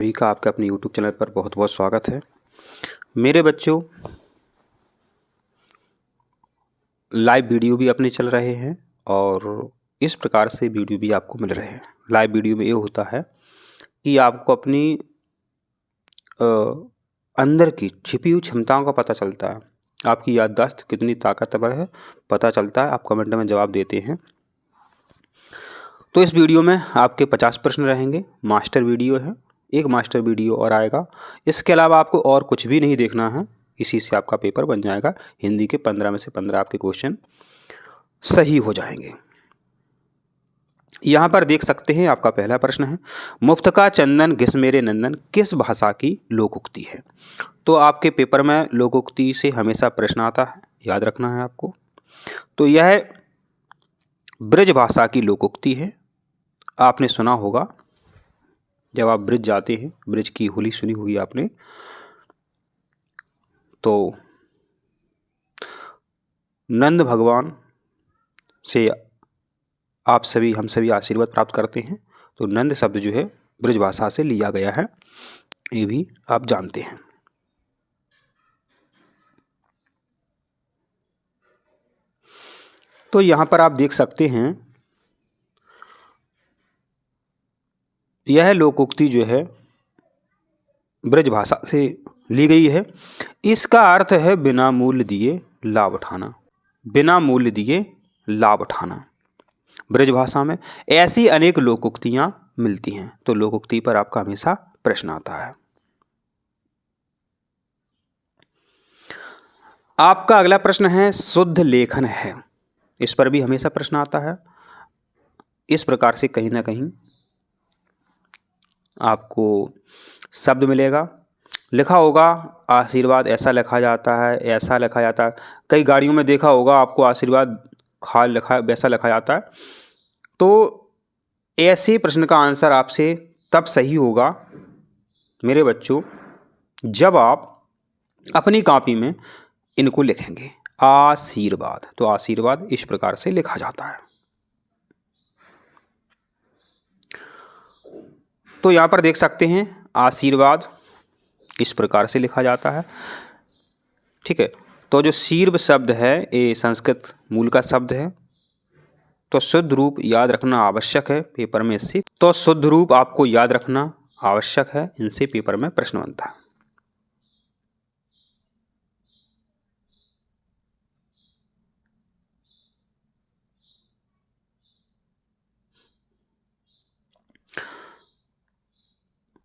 सभी का आपके अपने YouTube चैनल पर बहुत बहुत स्वागत है। मेरे बच्चों, लाइव वीडियो भी अपने चल रहे हैं और इस प्रकार से वीडियो भी आपको मिल रहे हैं। लाइव वीडियो में ये होता है कि आपको अपनी अंदर की छिपी हुई क्षमताओं का पता चलता है। आपकी याददाश्त कितनी ताकतवर है पता चलता है। आप कमेंट में जवाब देते हैं। तो इस वीडियो में आपके 50 प्रश्न रहेंगे। मास्टर वीडियो है, एक मास्टर वीडियो और आएगा। इसके अलावा आपको और कुछ भी नहीं देखना है, इसी से आपका पेपर बन जाएगा। हिंदी के 15 में से 15 आपके क्वेश्चन सही हो जाएंगे। यहाँ पर देख सकते हैं, आपका पहला प्रश्न है, मुफ्त का चंदन घिस मेरे नंदन किस भाषा की लोकोक्ति है। तो आपके पेपर में लोकोक्ति से हमेशा प्रश्न आता है, याद रखना है आपको। तो यह ब्रज भाषा की लोकोक्ति है। आपने सुना होगा, जब आप ब्रिज जाते हैं, ब्रिज की होली सुनी होगी आपने, तो नंद भगवान से आप सभी हम सभी आशीर्वाद प्राप्त करते हैं। तो नंद शब्द जो है ब्रज भाषा से लिया गया है, ये भी आप जानते हैं। तो यहाँ पर आप देख सकते हैं, यह लोकोक्ति जो है ब्रज भाषा से ली गई है। इसका अर्थ है बिना मूल्य दिए लाभ उठाना। बिना मूल्य दिए लाभ उठाना ब्रज भाषा में ऐसी अनेक लोकोक्तियां मिलती हैं। तो लोकोक्ति पर आपका हमेशा प्रश्न आता है। आपका अगला प्रश्न है, शुद्ध लेखन है। इस पर भी हमेशा प्रश्न आता है। इस प्रकार से कहीं ना कहीं आपको शब्द मिलेगा, लिखा होगा आशीर्वाद, ऐसा लिखा जाता है, ऐसा लिखा जाता है। कई गाड़ियों में देखा होगा आपको आशीर्वाद खा लिखा, वैसा लिखा जाता है। तो ऐसे प्रश्न का आंसर आपसे तब सही होगा मेरे बच्चों, जब आप अपनी कॉपी में इनको लिखेंगे, आशीर्वाद। तो आशीर्वाद इस प्रकार से लिखा जाता है। तो यहां पर देख सकते हैं, आशीर्वाद इस प्रकार से लिखा जाता है। ठीक है। तो जो शीर्व शब्द है, ये संस्कृत मूल का शब्द है। तो शुद्ध रूप याद रखना आवश्यक है पेपर में इससे। तो शुद्ध रूप आपको याद रखना आवश्यक है, इनसे पेपर में प्रश्न बनता है।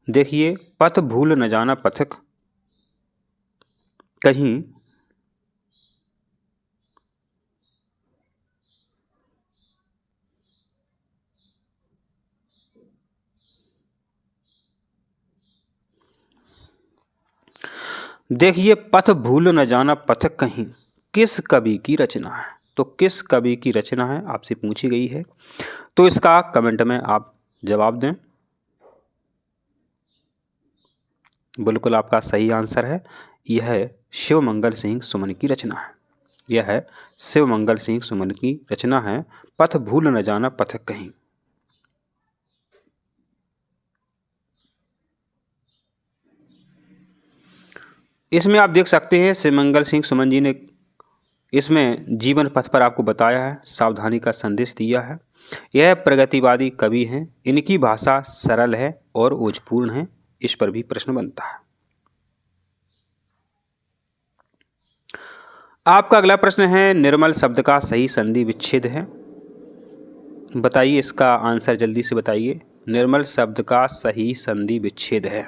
देखिए, पथ भूल न जाना पथिक कहीं देखिए, पथ भूल न जाना पथिक कहीं किस कवि की रचना है। तो किस कवि की रचना है आपसे पूछी गई है। तो इसका कमेंट में आप जवाब दें। बिल्कुल आपका सही आंसर है, यह शिवमंगल सिंह सुमन की रचना है। यह शिवमंगल सिंह सुमन की रचना है, पथ भूल न जाना पथिक कहीं। इसमें आप देख सकते हैं, शिवमंगल सिंह सुमन जी ने इसमें जीवन पथ पर आपको बताया है, सावधानी का संदेश दिया है। यह प्रगतिवादी कवि हैं। इनकी भाषा सरल है और ओजपूर्ण है। इस पर भी प्रश्न बनता है। आपका अगला प्रश्न है, निर्मल शब्द का सही संधि विच्छेद है। बताइए, इसका आंसर जल्दी से बताइए। निर्मल शब्द का सही संधि विच्छेद है।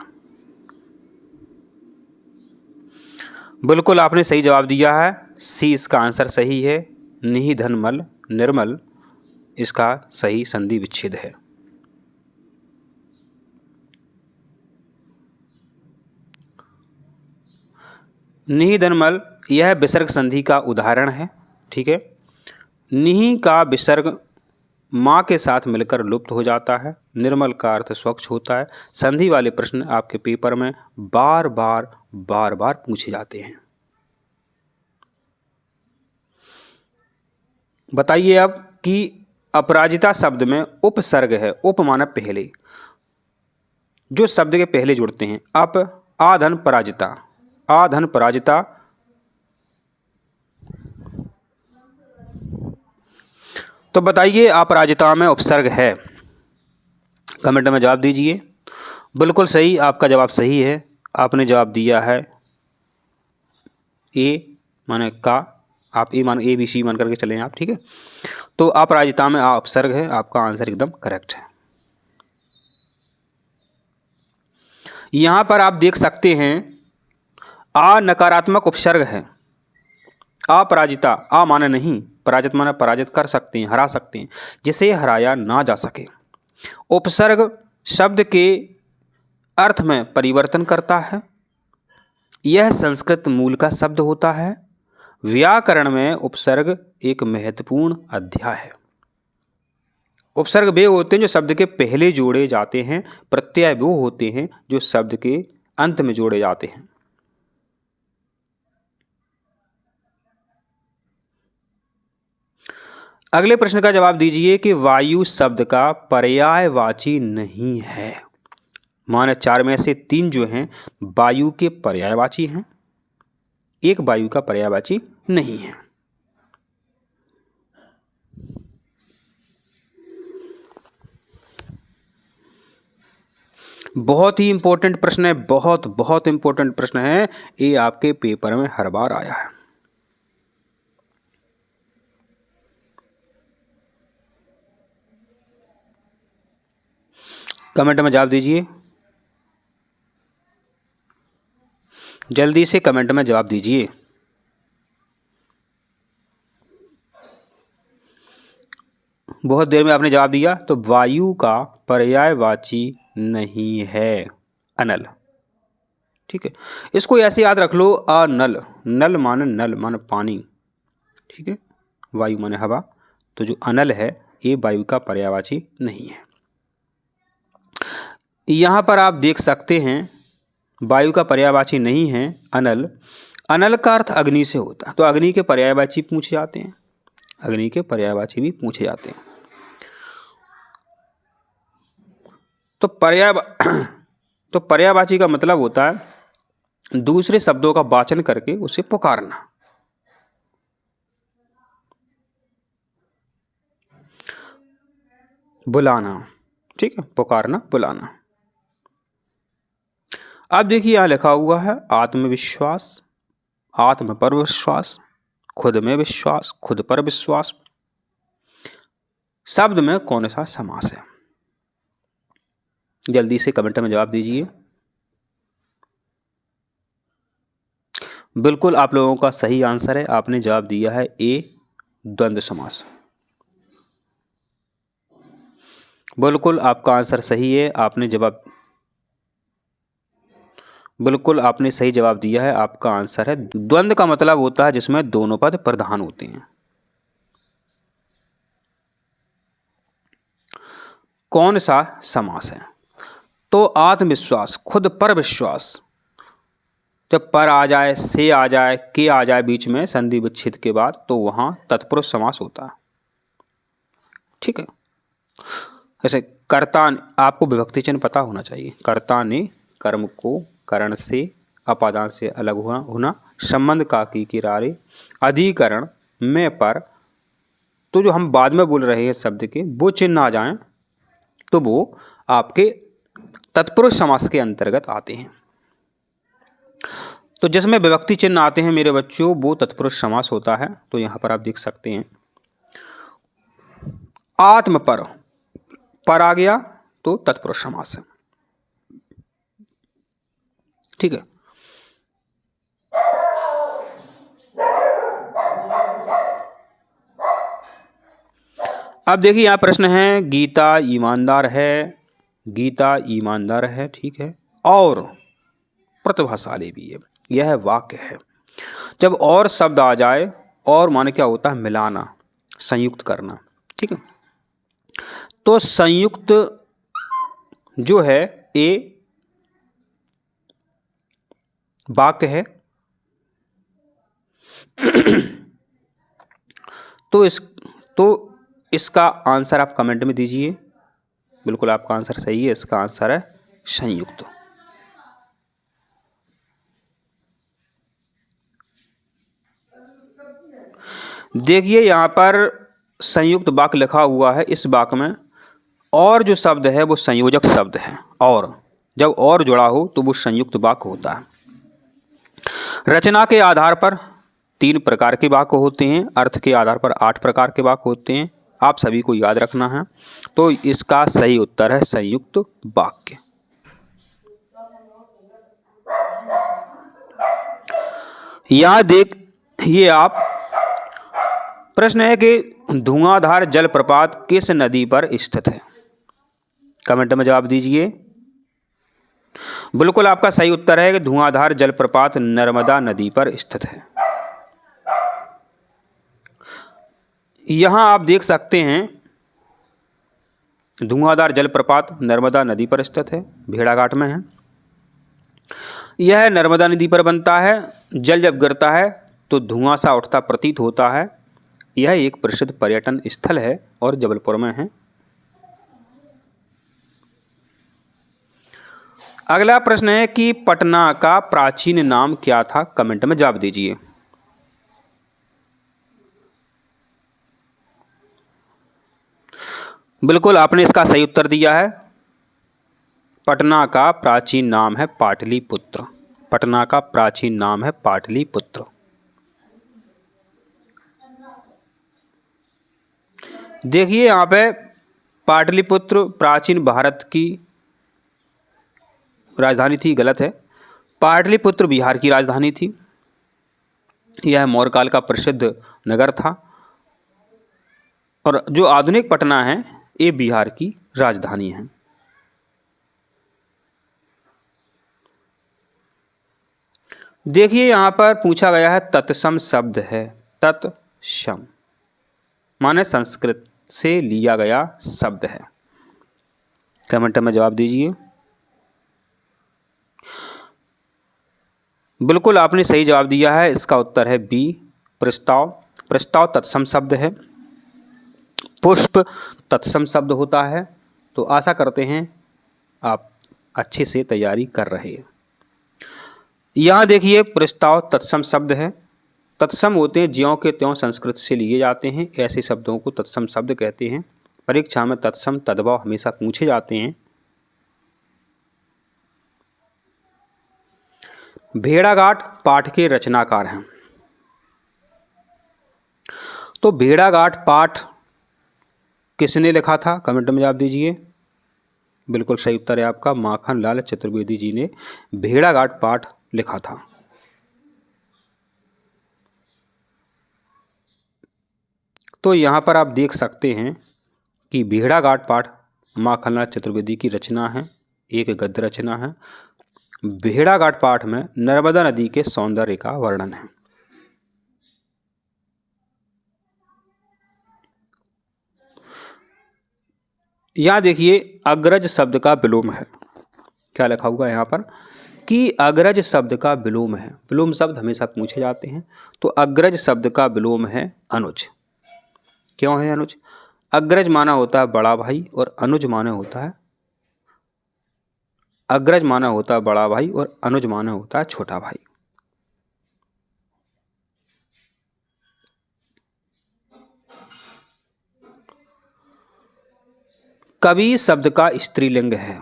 बिल्कुल आपने सही जवाब दिया है, सी इसका आंसर सही है। निधनमल निर्मल इसका सही संधि विच्छेद है। निधनमल यह विसर्ग संधि का उदाहरण है। ठीक है। निहि का विसर्ग माँ के साथ मिलकर लुप्त हो जाता है। निर्मल का अर्थ स्वच्छ होता है। संधि वाले प्रश्न आपके पेपर में बार बार पूछे जाते हैं। बताइए अब कि अपराजिता शब्द में उपसर्ग है, उप माने पहले, जो शब्द के पहले जुड़ते हैं। आधन पराजिता, आधन पराजिता। तो बताइए अपराजिता में उपसर्ग है? कमेंट में जवाब दीजिए। बिल्कुल सही, आपका जवाब सही है। आपने जवाब दिया है ए माने का। आप ए मान ABC मान करके चलें आप, ठीक है। तो अपराजिता में उपसर्ग है, आपका आंसर एकदम करेक्ट है। यहाँ पर आप देख सकते हैं नकारात्मक उपसर्ग है। अपराजिता, माने नहीं, पराजित माने पराजित कर सकते हैं, हरा सकते हैं, जिसे हराया ना जा सके। उपसर्ग शब्द के अर्थ में परिवर्तन करता है। यह संस्कृत मूल का शब्द होता है। व्याकरण में उपसर्ग एक महत्वपूर्ण अध्याय है। उपसर्ग वे होते हैं जो शब्द के पहले जोड़े जाते हैं। प्रत्यय वो होते हैं जो शब्द के अंत में जोड़े जाते हैं। अगले प्रश्न का जवाब दीजिए कि वायु शब्द का पर्यायवाची नहीं है। माने 4 में से 3 जो हैं वायु के पर्यायवाची हैं, एक वायु का पर्यायवाची नहीं है। बहुत ही इंपॉर्टेंट प्रश्न है, बहुत बहुत इंपॉर्टेंट प्रश्न है। ये आपके पेपर में हर बार आया है। कमेंट में जवाब दीजिए, जल्दी से कमेंट में जवाब दीजिए। बहुत देर में आपने जवाब दिया। तो वायु का पर्यायवाची नहीं है अनल, ठीक है। इसको ऐसे याद रख लो, अनल, नल माने पानी, ठीक है। वायु माने हवा। तो जो अनल है ये वायु का पर्यायवाची नहीं है। यहाँ पर आप देख सकते हैं वायु का पर्यायवाची नहीं है अनल। अनल का अर्थ अग्नि से होता है, तो अग्नि के पर्यायवाची पूछे जाते हैं, अग्नि के पर्यायवाची भी पूछे जाते हैं। तो पर्यायवाची का मतलब होता है दूसरे शब्दों का वाचन करके उसे पुकारना। बुलाना, ठीक है, पुकारना, बुलाना। अब देखिए यहां लिखा हुआ है आत्मविश्वास, आत्म पर विश्वास, खुद में विश्वास, खुद पर विश्वास। शब्द में कौन सा समास है? जल्दी से कमेंट में जवाब दीजिए। बिल्कुल आप लोगों का सही आंसर है, आपने जवाब दिया है ए द्वंद्व समास। बिल्कुल आपका आंसर सही है, आपने जवाब बिल्कुल आपने सही जवाब दिया है। आपका आंसर है द्वंद्व का मतलब होता है जिसमें दोनों पद प्रधान होते हैं। कौन सा समास है? तो आत्मविश्वास, खुद पर विश्वास। जब पर आ जाए, से आ जाए, के आ जाए बीच में संधि विच्छेद के बाद, तो वहां तत्पुरुष समास होता है, ठीक है। जैसे कर्ता, आपको विभक्ति चिन्ह पता होना चाहिए। कर्ता ने कर्म को करण से अपादान से अलग होना, संबंध का की किरारे, अधिकरण में पर। तो जो हम बाद में बोल रहे हैं शब्द के वो चिन्ह आ जाएं तो वो आपके तत्पुरुष समास के अंतर्गत आते हैं। तो जिसमें विभक्ति चिन्ह आते हैं मेरे बच्चों वो तत्पुरुष समास होता है। तो यहाँ पर आप देख सकते हैं आत्म पर आ गया तो तत्पुरुष समास है, ठीक है। अब देखिए यहाँ प्रश्न है गीता ईमानदार है, गीता ईमानदार है, ठीक है, और प्रतिभाशाली भी है। यह वाक्य है। जब और शब्द आ जाए, और माने क्या होता है? मिलाना, संयुक्त करना, ठीक है। तो संयुक्त जो है ये वाक्य है। तो इसका आंसर आप कमेंट में दीजिए। बिल्कुल आपका आंसर सही है, इसका आंसर है संयुक्त। देखिए यहाँ पर संयुक्त वाक्य लिखा हुआ है। इस वाक्य में और जो शब्द है वो संयोजक शब्द है, और जब और जुड़ा हो तो वो संयुक्त वाक्य होता है। रचना के आधार पर 3 प्रकार के वाक्य होते हैं, अर्थ के आधार पर 8 प्रकार के वाक्य होते हैं। आप सभी को याद रखना है। तो इसका सही उत्तर है संयुक्त वाक्य। यहाँ देखिए आप, प्रश्न है कि धुआंधार जलप्रपात किस नदी पर स्थित है? कमेंट में जवाब दीजिए। बिल्कुल आपका सही उत्तर है कि धुआंधार जलप्रपात नर्मदा नदी पर स्थित है। यहां आप देख सकते हैं धुआंधार जलप्रपात नर्मदा नदी पर स्थित है, भेड़ाघाट में है। यह नर्मदा नदी पर बनता है। जल जब गिरता है तो धुआं सा उठता प्रतीत होता है। यह एक प्रसिद्ध पर्यटन स्थल है और जबलपुर में है। अगला प्रश्न है कि पटना का प्राचीन नाम क्या था? कमेंट में जवाब दीजिए। बिल्कुल आपने इसका सही उत्तर दिया है। पटना का प्राचीन नाम है पाटलिपुत्र। पटना का प्राचीन नाम है पाटलिपुत्र। देखिए यहाँ पे पाटलिपुत्र प्राचीन भारत की राजधानी थी, गलत है। पाटलिपुत्र बिहार की राजधानी थी। यह मौर्य काल का प्रसिद्ध नगर था, और जो आधुनिक पटना है ये बिहार की राजधानी है। देखिए यहाँ पर पूछा गया है तत्सम शब्द है। तत्सम माने संस्कृत से लिया गया शब्द है। कमेंट में जवाब दीजिए। बिल्कुल आपने सही जवाब दिया है। इसका उत्तर है बी, प्रस्ताव। प्रस्ताव तत्सम शब्द है। पुष्प तत्सम शब्द होता है। तो आशा करते हैं आप अच्छे से तैयारी कर रहे हैं। यहाँ देखिए प्रस्ताव तत्सम शब्द है। तत्सम होते हैं ज्यों के त्यों संस्कृत से लिए जाते हैं, ऐसे शब्दों को तत्सम शब्द कहते हैं। परीक्षा में तत्सम तद्भव हमेशा पूछे जाते हैं। भेड़ाघाट पाठ के रचनाकार हैं। तो भेड़ाघाट पाठ किसने लिखा था? कमेंट में जवाब दीजिए। बिल्कुल सही उत्तर है आपका, माखन लाल चतुर्वेदी जी ने भेड़ाघाट पाठ लिखा था। तो यहाँ पर आप देख सकते हैं कि भेड़ाघाट पाठ माखन लाल चतुर्वेदी की रचना है, एक गद्य रचना है। भेड़ाघाट पाठ में नर्मदा नदी के सौंदर्य का वर्णन है। यहाँ देखिए अग्रज शब्द का विलोम है। क्या लिखा हुआ है यहाँ पर कि अग्रज शब्द का विलोम है। विलोम शब्द हमेशा पूछे जाते हैं। तो अग्रज शब्द का विलोम है अनुज। क्यों है अनुज? अग्रज माना होता है बड़ा भाई और अनुज माना होता है, अग्रज माना होता है बड़ा भाई और अनुज माना होता है छोटा भाई। कवि शब्द का स्त्रीलिंग है।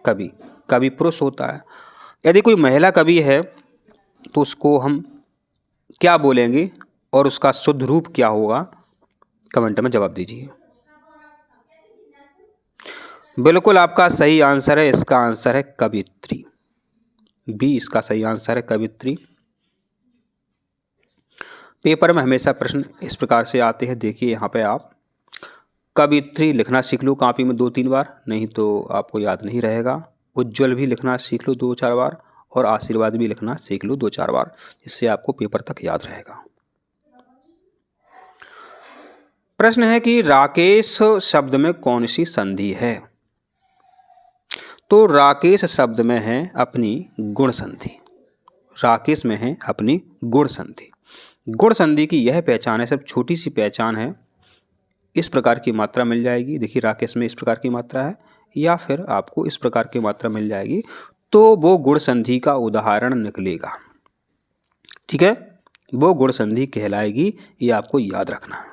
कवि, कवि पुरुष होता है। यदि कोई महिला कवि है तो उसको हम क्या बोलेंगे और उसका शुद्ध रूप क्या होगा? कमेंट में जवाब दीजिए। बिल्कुल आपका सही आंसर है, इसका आंसर है कवित्री। बी इसका सही आंसर है, कवित्री। पेपर में हमेशा प्रश्न इस प्रकार से आते हैं। देखिए यहाँ पे आप कवित्री लिखना सीख लो कॉपी में 2-3 बार, नहीं तो आपको याद नहीं रहेगा। उज्ज्वल भी लिखना सीख लो 2-4 बार, और आशीर्वाद भी लिखना सीख लो 2-4 बार, जिससे आपको पेपर तक याद रहेगा। प्रश्न है कि राकेश शब्द में कौन सी संधि है? तो राकेश शब्द में है अपनी गुण संधि। राकेश में है अपनी गुण संधि। गुण संधि की यह पहचान है, सिर्फ छोटी सी पहचान है। इस प्रकार की मात्रा मिल जाएगी। देखिए राकेश में इस प्रकार की मात्रा है, या फिर आपको इस प्रकार की मात्रा मिल जाएगी तो वो गुण संधि का उदाहरण निकलेगा। ठीक है, वो गुण संधि कहलाएगी, ये आपको याद रखना है।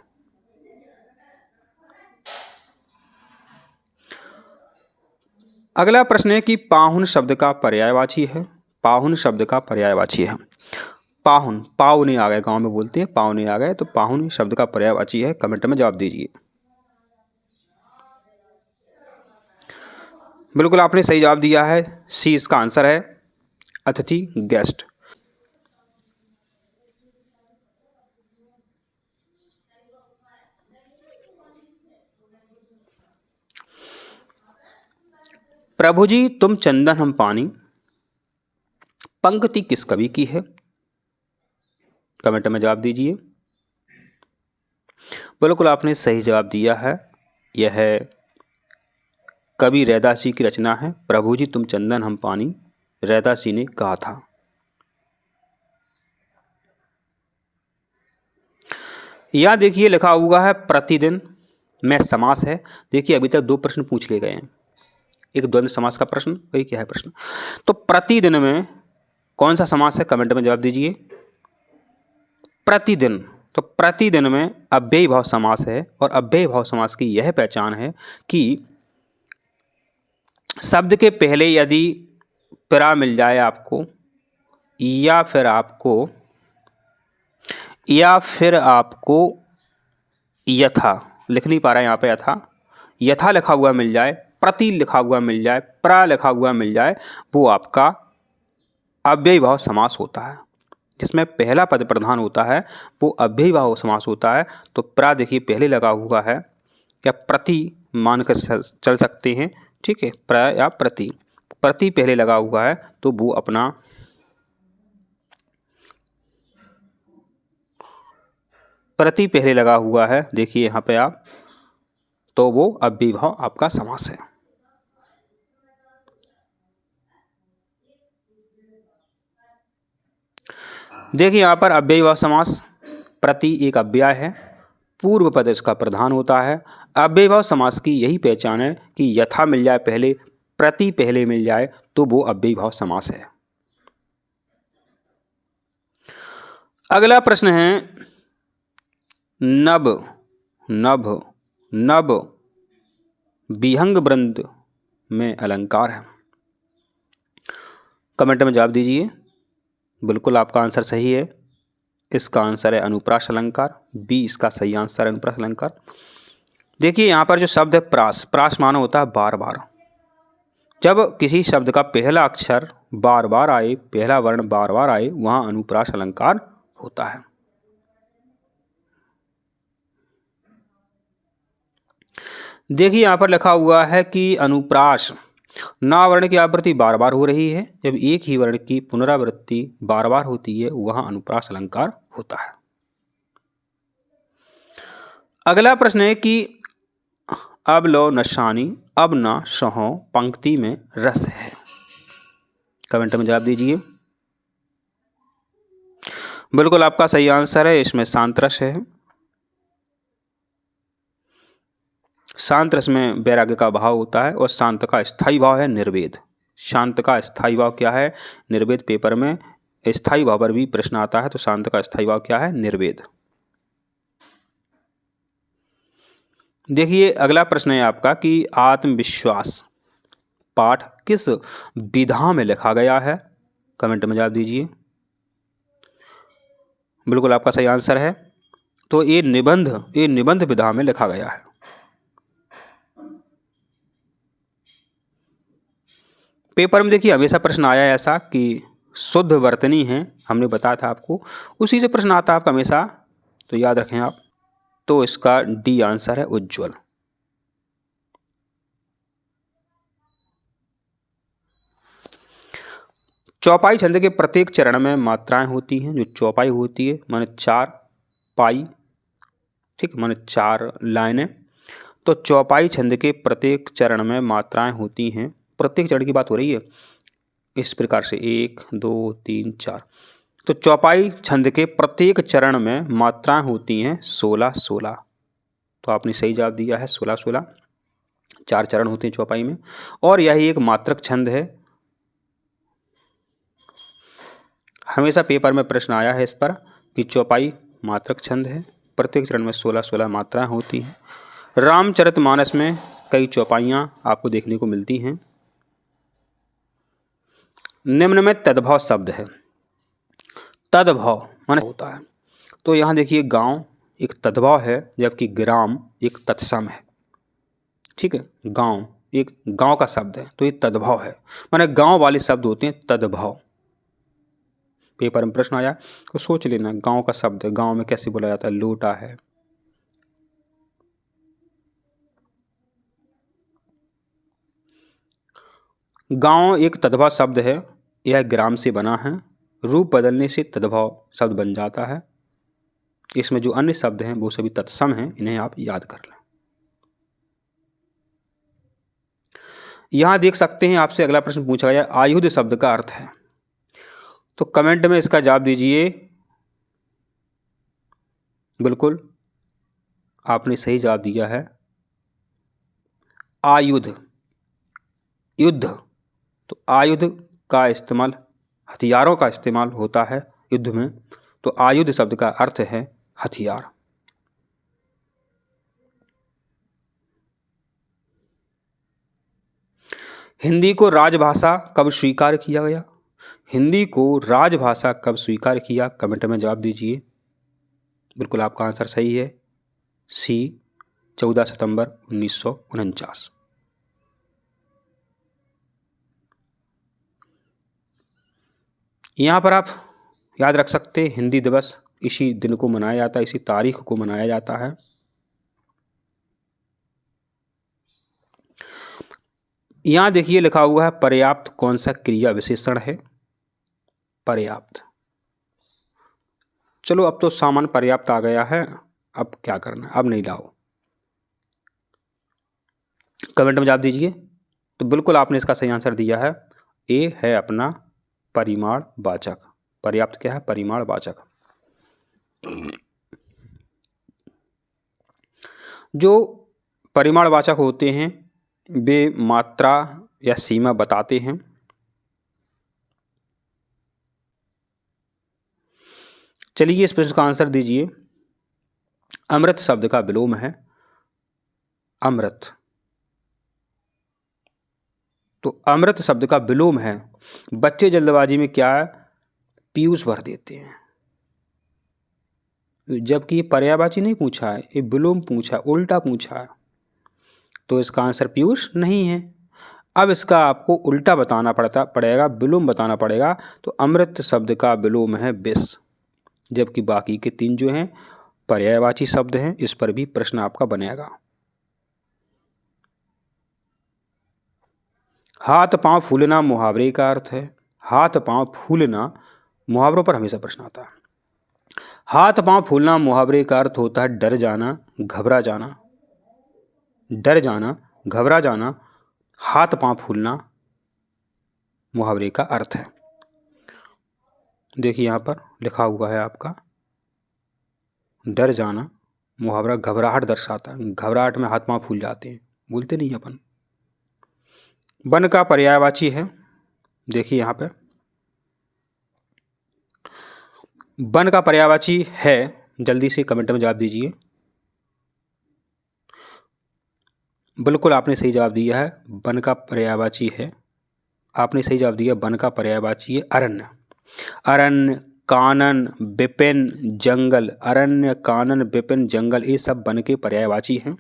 अगला प्रश्न है कि पाहुन शब्द का पर्यायवाची है। पाहुन शब्द का पर्यायवाची है। पाहुन, पाहुन आ गए, गांव में बोलते हैं पाहुन आ गए, तो पाहुन शब्द का पर्यायवाची है। कमेंट में जवाब दीजिए। बिल्कुल आपने सही जवाब दिया है, सी इसका आंसर है, अतिथि, गेस्ट। प्रभु जी तुम चंदन हम पानी, पंक्ति किस कवि की है? कमेंट में जवाब दीजिए। बिल्कुल आपने सही जवाब दिया है, यह कवि रैदास जी की रचना है। प्रभु जी तुम चंदन हम पानी, रैदास जी ने कहा था। यहां देखिए लिखा हुआ है प्रतिदिन में समास है। देखिए अभी तक दो प्रश्न पूछ लिए गए हैं, एक द्वंद्व समास का प्रश्न, वही क्या है प्रश्न। तो प्रतिदिन में कौन सा समास है? कमेंट में जवाब दीजिए। प्रतिदिन, तो प्रतिदिन में अव्ययी भाव समास है, और अव्ययी भाव समास की यह पहचान है कि शब्द के पहले यदि प्रा मिल जाए आपको, या फिर आपको यथा, लिख नहीं पा रहा है यहाँ पे यथा लिखा हुआ मिल जाए, प्रति लिखा हुआ मिल जाए, प्रा लिखा हुआ मिल जाए, वो आपका अव्ययी भाव समास होता है। जिसमें पहला पद प्रधान होता है वो अव्ययी भाव समास होता है। तो प्रा देखिए पहले लगा हुआ है, या प्रति मान कर चल सकते हैं। ठीक है, प्रा या प्रति पहले लगा हुआ है, तो वो अपना प्रति पहले लगा हुआ है, देखिए यहाँ पे आप, तो वो अव्ययी भाव आपका समास है। देखिए यहाँ पर अव्ययी भाव समास, प्रति एक अव्यय है, पूर्व पद इसका प्रधान होता है। अव्ययी भाव समास की यही पहचान है कि यथा मिल जाए पहले, प्रति पहले मिल जाए, तो वो अव्ययी भाव समास है। अगला प्रश्न है नभ विहंग वृंद में अलंकार है। कमेंट में जवाब दीजिए। बिल्कुल आपका आंसर सही है, इसका आंसर है अनुप्रास अलंकार, बी इसका सही आंसर है, अनुप्रास अलंकार। देखिए यहाँ पर जो शब्द है प्रास माना होता है बार बार। जब किसी शब्द का पहला अक्षर बार बार आए, पहला वर्ण बार बार आए, वहां अनुप्रास अलंकार होता है। देखिए यहाँ पर लिखा हुआ है कि अनुप्रास, ना वर्ण की आवृत्ति बार बार हो रही है, जब एक ही वर्ण की पुनरावृत्ति बार बार होती है वहां अनुप्रास अलंकार होता है। अगला प्रश्न है कि अब लो नशानी अब ना सहो पंक्ति में रस है। कमेंट में जवाब दीजिए। बिल्कुल आपका सही आंसर है, इसमें शांत रस है। शांत रस में वैराग्य का भाव होता है, और शांत का स्थायी भाव है निर्वेद। शांत का स्थायी भाव क्या है? निर्वेद। पेपर में स्थायी भाव पर भी प्रश्न आता है, तो शांत का स्थायी भाव क्या है? निर्वेद। देखिए अगला प्रश्न है आपका कि आत्मविश्वास पाठ किस विधा में लिखा गया है? कमेंट में जवाब दीजिए। बिल्कुल आपका सही आंसर है, तो ये निबंध विधा में लिखा गया है। पेपर में देखिए हमेशा प्रश्न आया है ऐसा कि शुद्ध वर्तनी है, हमने बताया था आपको, उसी से प्रश्न आता है आपका हमेशा, तो याद रखें आप। तो इसका डी आंसर है उज्ज्वल। चौपाई छंद के प्रत्येक चरण में मात्राएं होती हैं। जो चौपाई होती है माने 4 पाई, ठीक, माने 4 लाइनें। तो चौपाई छंद के प्रत्येक चरण में मात्राएं होती हैं। प्रत्येक चरण की बात हो रही है इस प्रकार से 1 2 3 4। तो चौपाई छंद के प्रत्येक चरण में मात्राएं होती हैं 16 16। तो आपने सही जवाब दिया है 16 16। 4 चरण होते हैं चौपाई में, और यही एक मात्रक छंद है। हमेशा पेपर में प्रश्न आया है इस पर कि चौपाई मात्रक छंद है। प्रत्येक चरण में 16-16 मात्राएं होती हैं। रामचरितमानस में कई चौपाइयाँ आपको देखने को मिलती हैं। निम्न में तद्भव शब्द है। तद्भव माने होता है, तो यहाँ देखिए गांव एक तद्भव है, जबकि ग्राम एक तत्सम है। ठीक है, गांव एक गांव का शब्द है, तो ये तद्भव है, माने गांव वाले शब्द होते हैं तद्भव। पेपर में प्रश्न आया तो सोच लेना, गांव का शब्द है, गांव में कैसे बोला जाता है, लोटा है। गांव एक तद्भव शब्द है, यह ग्राम से बना है। रूप बदलने से तद्भव शब्द बन जाता है। इसमें जो अन्य शब्द हैं वो सभी तत्सम हैं, इन्हें आप याद कर लें। यहां देख सकते हैं आपसे अगला प्रश्न पूछा गया, आयुध शब्द का अर्थ है, तो कमेंट में इसका जवाब दीजिए। बिल्कुल आपने सही जवाब दिया है, आयुध, युद्ध। तो आयुध का इस्तेमाल, हथियारों का इस्तेमाल होता है युद्ध में, तो आयुध शब्द का अर्थ है हथियार। हिंदी को राजभाषा कब स्वीकार किया गया? हिंदी को राजभाषा कब स्वीकार किया, कमेंट में जवाब दीजिए। बिल्कुल आपका आंसर सही है, सी 14 सितंबर 1949। यहाँ पर आप याद रख सकते हैं, हिंदी दिवस इसी दिन को मनाया जाता है, इसी तारीख को मनाया जाता है। यहाँ देखिए लिखा हुआ है पर्याप्त कौन सा क्रिया विशेषण है? पर्याप्त। चलो अब तो सामान पर्याप्त आ गया है, अब क्या करना है, अब नहीं लाओ। कमेंट में जवाब दीजिए। तो बिल्कुल आपने इसका सही आंसर दिया है, ए है अपना परिमाणवाचक। पर्याप्त क्या है? परिमाणवाचक। जो परिमाणवाचक होते हैं वे मात्रा या सीमा बताते हैं। चलिए इस प्रश्न का आंसर दीजिए। अमृत शब्द का विलोम है अमृत, तो अमृत शब्द का विलोम है। बच्चे जल्दबाजी में क्या है, पीयूष भर देते हैं, जबकि ये पर्यायवाची नहीं पूछा है, ये विलोम पूछा है, उल्टा पूछा है, तो इसका आंसर पीयूष नहीं है। अब इसका आपको उल्टा बताना पड़ेगा, विलोम बताना पड़ेगा। तो अमृत शब्द का विलोम है विष, जबकि बाकी के 3 जो हैं पर्यायवाची शब्द हैं। इस पर भी प्रश्न आपका बनेगा। हाथ पांव फूलना मुहावरे का अर्थ है। हाथ पांव फूलना, मुहावरों पर हमेशा प्रश्न आता है। हाथ पांव फूलना मुहावरे का अर्थ होता है डर जाना, घबरा जाना। डर जाना, घबरा जाना, हाथ पांव फूलना मुहावरे का अर्थ है। देखिए यहाँ पर लिखा हुआ है आपका, डर जाना मुहावरा घबराहट दर्शाता है। घबराहट में हाथ पांव फूल जाते हैं, बोलते नहीं अपन। वन का पर्यायवाची है, देखिए यहाँ पे वन का पर्यायवाची है, जल्दी से कमेंट में जवाब दीजिए। बिल्कुल आपने सही जवाब दिया है, वन का पर्यायवाची है। आपने सही जवाब दिया, वन का पर्यायवाची है अरण्य। अरण्य, कानन, विपिन, जंगल। अरण्य, कानन, विपिन, जंगल, ये सब वन के पर्यायवाची हैं।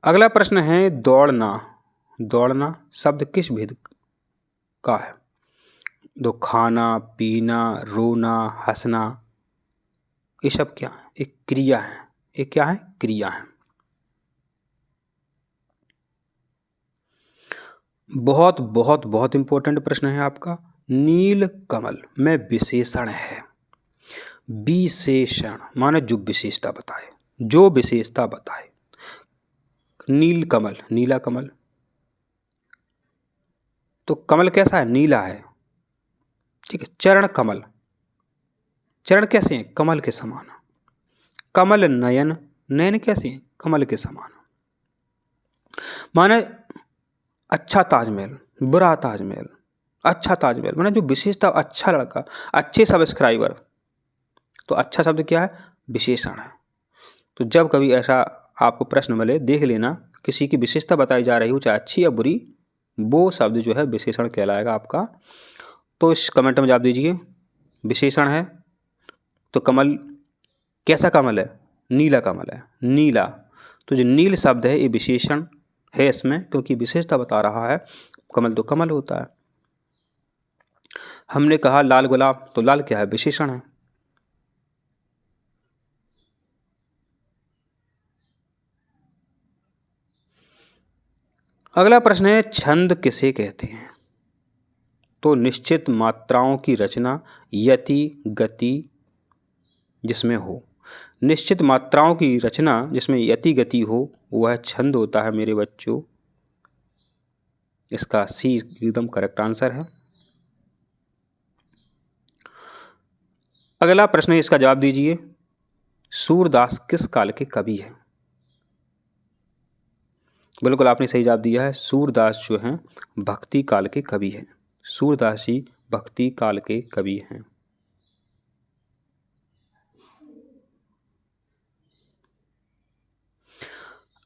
अगला प्रश्न है दौड़ना। दौड़ना शब्द किस भेद का है? तो खाना, पीना, रोना, हंसना, ये सब क्या है? एक क्रिया है। ये क्या है? क्रिया है। बहुत बहुत बहुत इंपॉर्टेंट प्रश्न है आपका। नील कमल में विशेषण है। विशेषण माने जो विशेषता बताए, जो विशेषता बताए। नील कमल, नीला कमल, तो कमल कैसा है? नीला है। ठीक है। चरण कमल, चरण कैसे हैं? कमल के समान। कमल नयन, नयन कैसे हैं? कमल के समान। माने अच्छा ताजमहल, बुरा ताजमहल, अच्छा ताजमहल, माने जो विशेषता, अच्छा लड़का, अच्छे सब्सक्राइबर। तो अच्छा शब्द क्या है? विशेषण है। तो जब कभी ऐसा आपको प्रश्न मिले, देख लेना किसी की विशेषता बताई जा रही हो, चाहे अच्छी या बुरी, वो शब्द जो है विशेषण कहलाएगा आपका। तो इस कमेंट में जवाब दीजिए। विशेषण है तो कमल कैसा कमल है? नीला कमल है, नीला। तो जो नील शब्द है ये विशेषण है इसमें, क्योंकि विशेषता बता रहा है। कमल तो कमल होता है। हमने कहा लाल गुलाब, तो लाल क्या है? विशेषण है। अगला प्रश्न है छंद किसे कहते हैं? तो निश्चित मात्राओं की रचना, यति, गति जिसमें हो। निश्चित मात्राओं की रचना जिसमें यति गति हो वह छंद होता है मेरे बच्चों। इसका सी एकदम करेक्ट आंसर है। अगला प्रश्न है, इसका जवाब दीजिए। सूरदास किस काल के कवि हैं? बिल्कुल आपने सही जवाब दिया है। सूरदास जो हैं भक्ति काल के कवि हैं। सूरदास जी भक्ति काल के कवि हैं।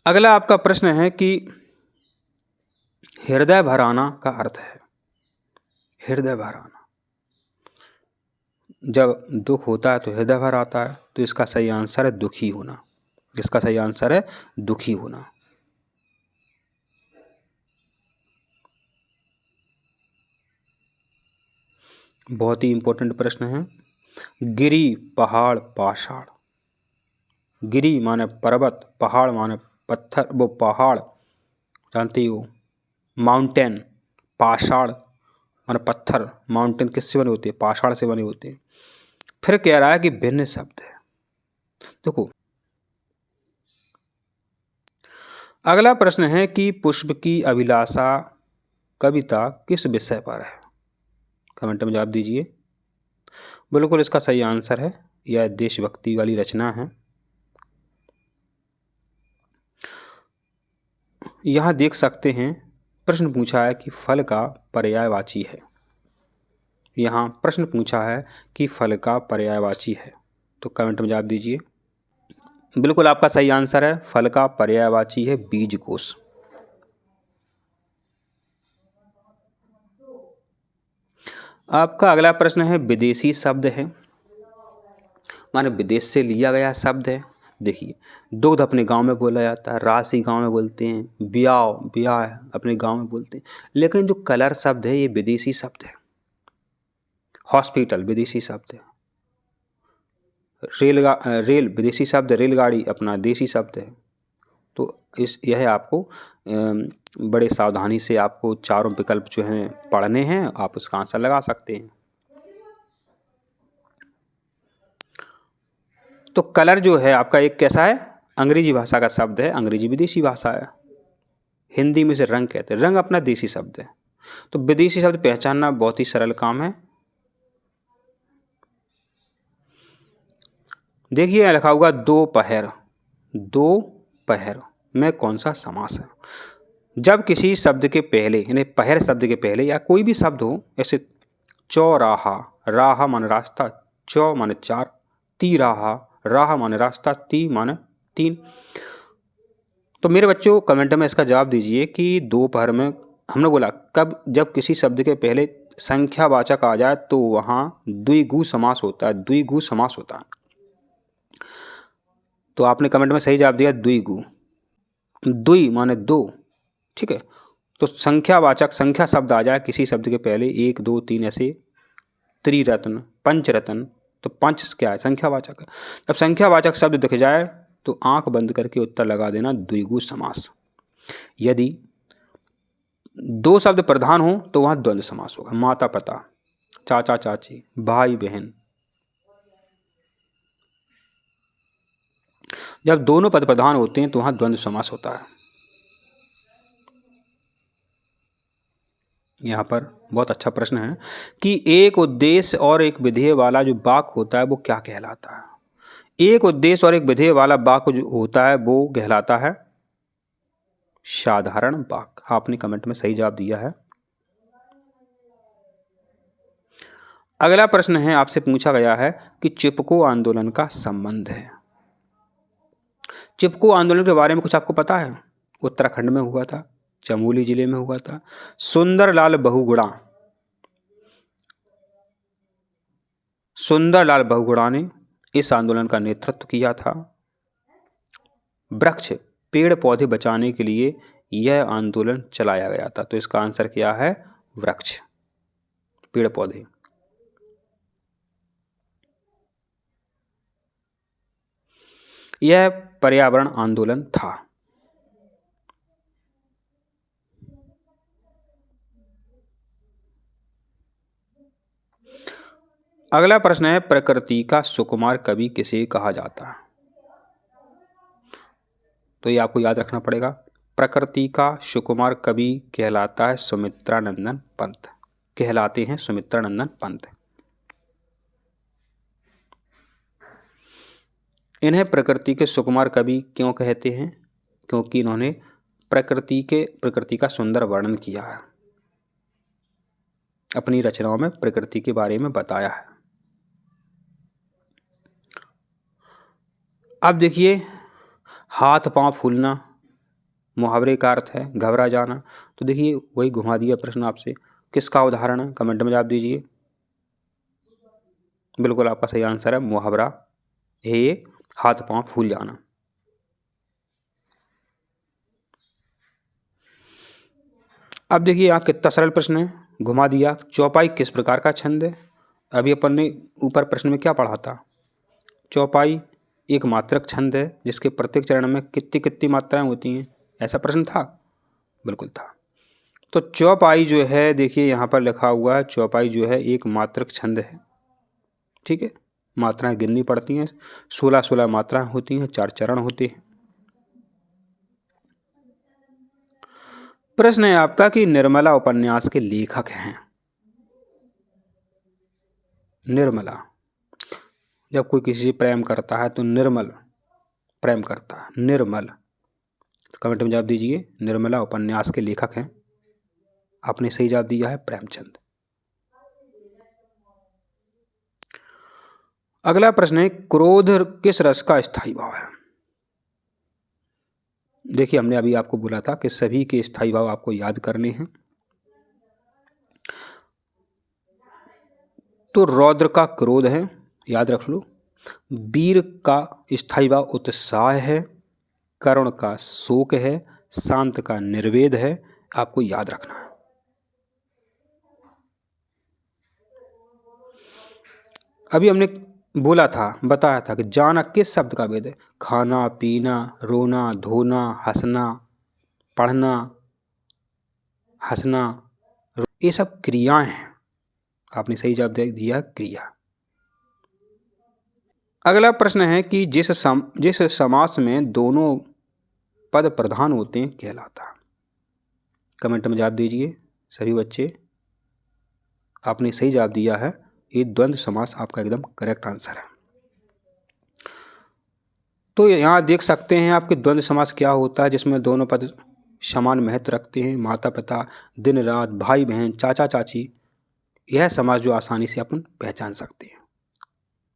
अगला आपका प्रश्न है कि हृदय भराना का अर्थ है। हृदय भराना, जब दुख होता है तो हृदय भर आता है, तो इसका सही आंसर है दुखी होना। इसका सही आंसर है दुखी होना। बहुत ही इंपॉर्टेंट प्रश्न है। गिरी, पहाड़, पाषाण। गिरी माने पर्वत, पहाड़ माने पत्थर, वो पहाड़ जानते ही हो, माउंटेन। पाषाण माने पत्थर। माउंटेन किससे बने होते हैं? पाषाण से बने होते हैं। फिर कह रहा है कि भिन्न शब्द है। देखो, अगला प्रश्न है कि पुष्प की अभिलाषा कविता किस विषय पर है? कमेंट में जवाब दीजिए। बिल्कुल इसका सही आंसर है, यह देशभक्ति वाली रचना है। यहाँ देख सकते हैं प्रश्न पूछा है कि फल का पर्यायवाची है। यहाँ प्रश्न पूछा है कि फल का पर्यायवाची है, तो कमेंट में जवाब दीजिए। बिल्कुल आपका सही आंसर है, फल का पर्यायवाची है बीजकोश। आपका अगला प्रश्न है विदेशी शब्द है, माने विदेश से लिया गया शब्द है। देखिए, दूध अपने गांव में बोला जाता है, राशि गांव में बोलते हैं, ब्याह ब्याह अपने गांव में बोलते हैं। लेकिन जो कलर शब्द है ये विदेशी शब्द है। हॉस्पिटल विदेशी शब्द है। रेल विदेशी शब्द, रेलगाड़ी अपना देसी शब्द है। तो यह आपको बड़े सावधानी से आपको चारों विकल्प जो हैं पढ़ने हैं, आप उसका आंसर लगा सकते हैं। तो कलर जो है आपका एक कैसा है? अंग्रेजी भाषा का शब्द है। अंग्रेजी विदेशी भाषा है। हिंदी में से रंग कहते हैं, रंग अपना देसी शब्द है। तो विदेशी शब्द पहचानना बहुत ही सरल काम है। देखिए लिखा होगा दोपहर। दोपहर में कौन सा समास है? जब किसी शब्द के पहले, यानी पहर शब्द के पहले या कोई भी शब्द हो, ऐसे चौराहा, राह माने रास्ता, चौ माने चार, तिराहा, राह माने रास्ता, ती माने तीन। तो मेरे बच्चों कमेंट में इसका जवाब दीजिए कि दोपहर में हमने बोला कब, जब किसी शब्द के पहले संख्यावाचक आ जाए तो वहाँ द्विगु समास होता है। द्विगु समास होता है। तो आपने कमेंट में सही जवाब दिया द्विगु। द्वि माने दो, ठीक है। तो संख्यावाचक, संख्या शब्द आ जाए किसी शब्द के पहले, एक दो तीन ऐसे, त्रिरत्न, पंचरत्न, तो पंच क्या है? संख्यावाचक है। जब संख्यावाचक शब्द दिख जाए तो आंख बंद करके उत्तर लगा देना द्विगु समास। यदि दो शब्द प्रधान हो तो वहाँ द्वंद्व समास होगा। माता पिता, चाचा चाची, भाई बहन। जब दोनों पद प्रधान होते हैं तो वहाँ द्वंद्व समास होता है। यहाँ पर बहुत अच्छा प्रश्न है कि एक उद्देश्य और एक विधेय वाला जो वाक्य होता है वो क्या कहलाता है? एक उद्देश्य और एक विधेय वाला वाक्य जो होता है वो कहलाता है साधारण वाक्य। आपने कमेंट में सही जवाब दिया है। अगला प्रश्न है, आपसे पूछा गया है कि चिपको आंदोलन का संबंध है। चिपको आंदोलन के बारे में कुछ आपको पता है? उत्तराखंड में हुआ था, चमोली जिले में हुआ था। सुंदरलाल बहुगुणा ने इस आंदोलन का नेतृत्व किया था। वृक्ष पेड़ पौधे बचाने के लिए यह आंदोलन चलाया गया था। तो इसका आंसर क्या है? वृक्ष पेड़ पौधे। यह पर्यावरण आंदोलन था। अगला प्रश्न है, प्रकृति का सुकुमार कवि किसे कहा जाता है? तो ये आपको याद रखना पड़ेगा। प्रकृति का सुकुमार कवि कहलाता है सुमित्रानंदन पंत, कहलाते हैं सुमित्रानंदन पंत। इन्हें प्रकृति के सुकुमार कवि क्यों कहते हैं? क्योंकि इन्होंने प्रकृति का सुंदर वर्णन किया है, अपनी रचनाओं में प्रकृति के बारे में बताया है। अब देखिए, हाथ पांव फूलना मुहावरे का अर्थ है घबरा जाना। तो देखिए वही घुमा दिया प्रश्न आपसे, किसका उदाहरण है? कमेंट में जवाब दीजिए। बिल्कुल आपका सही आंसर है मुहावरा है ये, हाथ पांव फूल जाना। अब देखिए यहाँ कितना सरल प्रश्न है, घुमा दिया। चौपाई किस प्रकार का छंद है? अभी अपन ने ऊपर प्रश्न में क्या पढ़ा था? चौपाई एक मात्रक छंद है जिसके प्रत्येक चरण में कितनी कितनी मात्राएं होती हैं, ऐसा प्रश्न था? बिल्कुल था। तो चौपाई जो है, देखिए यहाँ पर लिखा हुआ है, चौपाई जो है एक मात्रक छंद है। ठीक है, मात्राएं गिननी पड़ती हैं, 16 मात्राएं होती हैं, 4 चरण होते हैं। प्रश्न है आपका कि निर्मला उपन्यास के लेखक हैं। निर्मला, जब कोई किसी से प्रेम करता है तो निर्मल प्रेम करता है, निर्मल। तो कमेंट में जवाब दीजिए, निर्मला उपन्यास के लेखक हैं। आपने सही जवाब दिया है प्रेमचंद। अगला प्रश्न है, क्रोध किस रस का स्थायी भाव है? देखिए हमने अभी आपको बोला था कि सभी के स्थायी भाव आपको याद करने हैं। तो रौद्र का क्रोध है, याद रख लो। वीर का स्थायी भाव उत्साह है, करुण का शोक है, शांत का निर्वेद है। आपको याद रखना है। अभी हमने बोला था, बताया था कि जाना किस शब्द का भेद है? खाना, पीना, रोना, धोना, हंसना, पढ़ना, हंसना, ये सब क्रियाएं हैं। आपने सही जवाब दिया क्रिया। अगला प्रश्न है कि जिस समास में दोनों पद प्रधान होते हैं कहलाता है। कमेंट में जवाब दीजिए सभी बच्चे। आपने सही जवाब दिया है, ये द्वंद्व समास आपका एकदम करेक्ट आंसर है। तो यहाँ देख सकते हैं आपके द्वंद्व समास क्या होता है, जिसमें दोनों पद समान महत्व रखते हैं। माता पिता, दिन रात, भाई बहन, चाचा चाची, यह समास जो आसानी से अपन पहचान सकते हैं।